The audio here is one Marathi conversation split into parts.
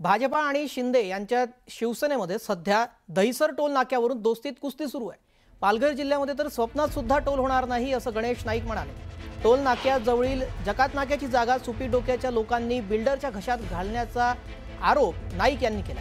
भाजपा आणि शिंदे यांच्या शिवसेनेमध्ये सध्या दहिसर टोल नाक्यावरून दोस्तीत कुस्ती सुरू आहे। पालघर जिल्ह्यामध्ये तर स्वप्नात सुद्धा टोल होणार नाही असं गणेश नाईक म्हणाले। टोल नाक्याजवळील जकात नाक्याची जागा सुपी डोक्याच्या लोकांनी बिल्डरच्या घशात घालण्याचा आरोप नाईक यांनी केला।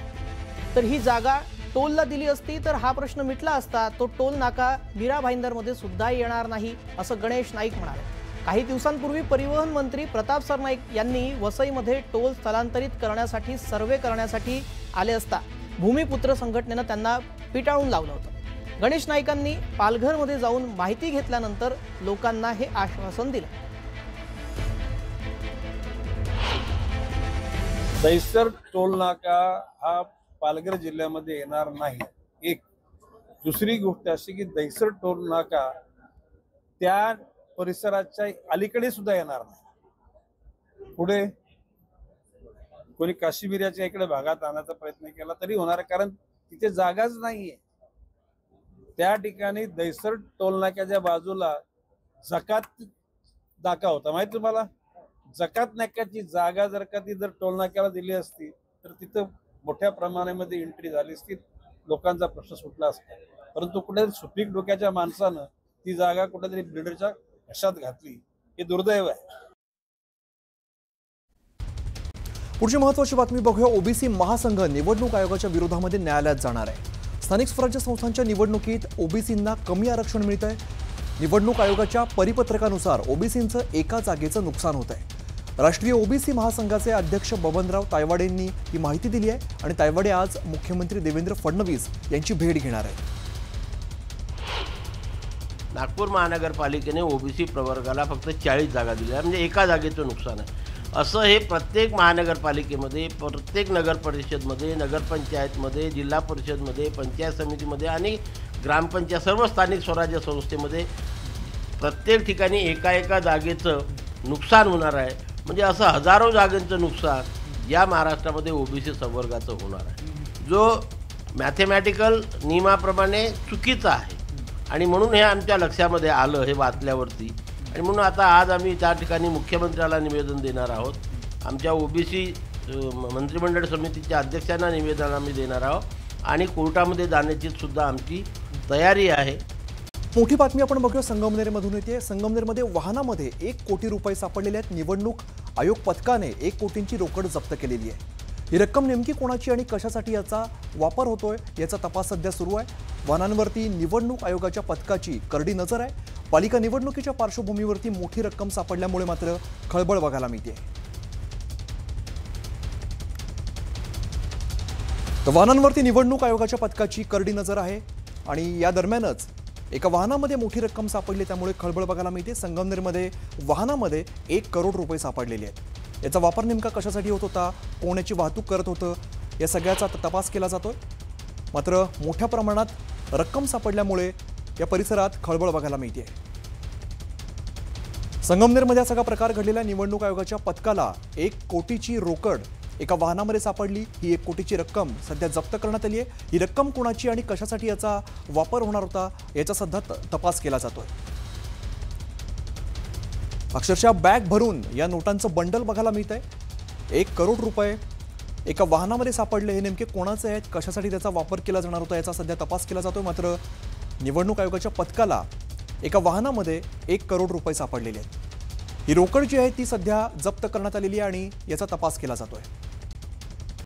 तर ही जागा टोलला दिली असती तर हा प्रश्न मिटला असता। तो टोल नाका मीरा भाईंदरमध्ये सुद्धा येणार नाही असं गणेश नाईक म्हणाले। काही दिवसांपूर्वी परिवहन मंत्री प्रताप सरनाईक यांनी वसईमध्ये टोल स्थलांतरित करण्यासाठी सर्वे करण्यासाठी आले असता भूमिपुत्र संघटनेने त्यांना पिटाळून लावलं होतं। गणेश नाईकांनी पालघरमध्ये जाऊन माहिती घेतल्यानंतर लोकांना हे आश्वासन दिलं। दहिसर टोल नाका हा पालघर जिल्ह्यामध्ये येणार नाही। एक दुसरी गोष्ट अशी की दहिसर टोल नाका त्या परिसराच्या अलीकडे सुद्धा येणार नाही। पुढे कोणी काश्मीरच्या इकडे भागात आणण्याचा प्रयत्न केला तरी होणार, कारण तिथे जागाच नाहीये। त्या ठिकाणी दहिसर टोल नाक्याच्या बाजूला जकात नाका होता, माहिती तुम्हाला? जकात नाक्याची जागा जर का ती टोल नाक्याला दिली असती तर तिथं मोठ्या प्रमाणामध्ये एंट्री झाली असती, लोकांचा प्रश्न सुटला असता। परंतु कुठेतरी सुपीक डोक्याच्या माणसानं ती जागा कुठेतरी बिल्डरच्या घशात घातली, हे दुर्दैव आहे। पुढची महत्त्वाची बातमी बघूया। ओबीसी महासंघ निवडणूक आयोगाच्या विरोधामध्ये न्यायालयात जाणार आहे। स्थानिक स्वराज्य संस्थांच्या निवडणुकीत ओबीसींना कमी आरक्षण मिळत आहे। निवडणूक आयोगाच्या परिपत्रकानुसार ओबीसींचं एका जागेचं नुकसान होत आहे। राष्ट्रीय ओबीसी महासंघाचे अध्यक्ष बबनराव तायवाडेंनी ही माहिती दिली आहे आणि तायवाडे आज मुख्यमंत्री देवेंद्र फडणवीस यांची भेट घेणार आहेत। नागपूर महानगरपालिकेने ओबीसी प्रवर्गाला फक्त 40 जागा दिल्या, म्हणजे एका जागेचं नुकसान आहे। असं हे प्रत्येक महानगरपालिकेमध्ये, प्रत्येक नगर परिषदमध्ये, नगरपंचायतमध्ये, जिल्हा परिषदमध्ये, पंचायत समितीमध्ये आणि ग्रामपंचायत सर्व स्थानिक स्वराज्य संस्थेमध्ये प्रत्येक ठिकाणी एका जागेचं नुकसान होणार आहे। म्हणजे असं हजारो जागांचं नुकसान या महाराष्ट्रामध्ये ओबीसी संवर्गाचं होणार आहे, जो मॅथमॅटिकल नियमाप्रमाणे चुकीचा आहे। आणि म्हणून हे आमच्या लक्षामध्ये आलं हे वाचल्यावरती, आणि म्हणून आता आज आम्ही त्या ठिकाणी मुख्यमंत्र्याला निवेदन देणार आहोत। आमच्या ओबीसी मंत्रिमंडळ समितीच्या अध्यक्षांना निवेदन आम्ही देणार आहोत आणि कोर्टामध्ये जाण्याची सुद्धा आमची तयारी आहे। मोठी बातमी आपण बघूया संगमनेरमधून येते। संगमनेरमध्ये वाहनामध्ये 1 कोटी रुपये सापडलेले आहेत। निवडणूक आयोग पथकाने 1 कोटींची रोकड जप्त केलेली आहे। ही रक्कम नेमकी कोणाची आणि कशासाठी याचा वापर होतोय याचा तपास सध्या सुरू आहे। वाहनांवरती निवडणूक आयोगाच्या पथकाची करडी नजर आहे। पालिका निवडणुकीच्या पार्श्वभूमीवरती मोठी रक्कम सापडल्यामुळे मात्र खळबळ बघायला मिळते। तर वाहनांवरती निवडणूक आयोगाच्या पथकाची करडी नजर आहे आणि या दरम्यानच एका वाहनामध्ये मोठी रक्कम सापडली, त्यामुळे खळबळ बघायला मिळते। संगमनेरमध्ये वाहनामध्ये 1 करोड रुपये सापडलेले आहेत। याचा वापर नेमका कशासाठी होत होता, कोण याची वाहतूक करत होतं, या सगळ्याचा तपास केला जातोय। मात्र मोठ्या प्रमाणात रक्कम सापडल्यामुळे या परिसरात खळबळ बघायला मिळते। संगमनेरमध्ये सगळा प्रकार घडलेला। निवडणूक आयोगाच्या पथकाला 1 कोटीची रोकड एका वाहनामध्ये सापडली। ही 1 कोटीची रक्कम सध्या जप्त करण्यात आली आहे। ही रक्कम कोणाची आणि कशासाठी याचा वापर होणार होता याचा सध्या तपास केला जातोय। अक्षरशः बॅग भरून या नोटांचं बंडल बघायला मिळत आहे। 1 करोड रुपये एका वाहनामध्ये सापडले। हे नेमके कोणाचे आहेत, कशासाठी त्याचा वापर केला जाणार होता याचा सध्या तपास केला जातोय। मात्र निवडणूक आयोगाच्या पथकाला एका वाहनामध्ये 1 करोड रुपये सापडलेले आहेत। ही रोकड जी आहे ती सध्या जप्त करण्यात आलेली आहे आणि याचा तपास केला जातोय।